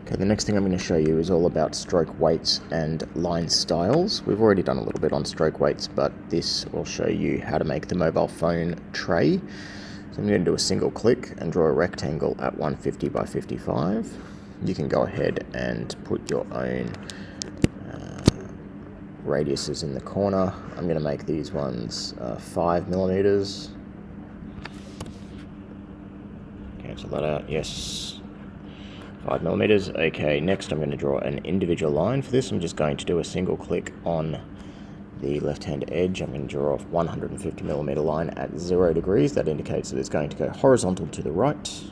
Okay, the next thing I'm going to show you is all about stroke weights and line styles. We've already done a little bit on stroke weights, but this will show you how to make the mobile phone tray. So I'm going to do a single click and draw a rectangle at 150 by 55. You can go ahead and put your own radiuses in the corner. I'm going to make these ones 5 millimeters. Cancel that out, yes. 5 millimeters. Okay, next I'm going to draw an individual line. For this, I'm just going to do a single click on the left-hand edge. I'm going to draw a 150 millimeter line at 0 degrees. That indicates that it's going to go horizontal to the right.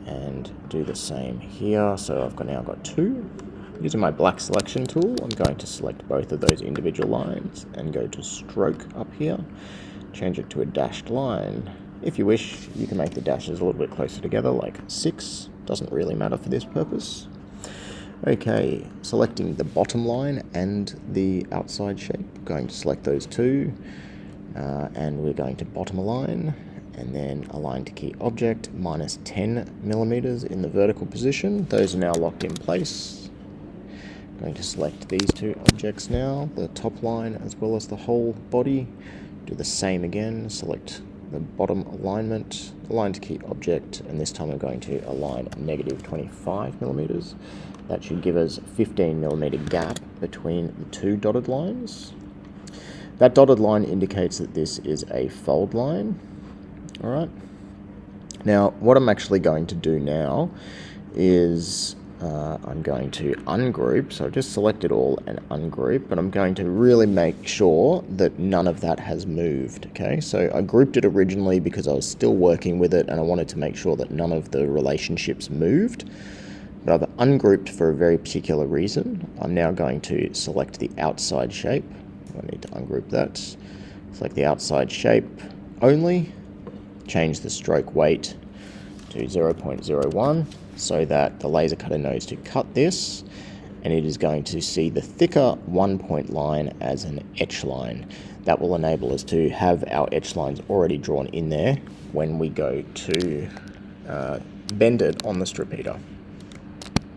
And do the same here. So I've now got 2. Using my black selection tool, I'm going to select both of those individual lines and go to stroke up here. Change it to a dashed line. If you wish, you can make the dashes a little bit closer together, like 6. Doesn't really matter for this purpose. Okay, selecting the bottom line and the outside shape. Going to select those two, and we're going to bottom align, and then align to key object, minus 10 millimeters in the vertical position. Those are now locked in place. Going to select these two objects now, the top line as well as the whole body. Do the same again, select the bottom alignment, align to key object, and this time I'm going to align negative 25 millimeters. That should give us 15 millimeter gap between the two dotted lines. That dotted line indicates that this is a fold line. All right. Now, what I'm actually going to do now is I'm going to ungroup. So I've just selected all and ungroup, but I'm going to really make sure that none of that has moved. Okay, so I grouped it originally because I was still working with it and I wanted to make sure that none of the relationships moved. But I've ungrouped for a very particular reason. I'm now going to select the outside shape. I need to ungroup that. Select the outside shape only. Change the stroke weight to 0.01 so that the laser cutter knows to cut this, and it is going to see the thicker 1 point line as an etch line. That will enable us to have our etch lines already drawn in there when we go to bend it on the strip heater.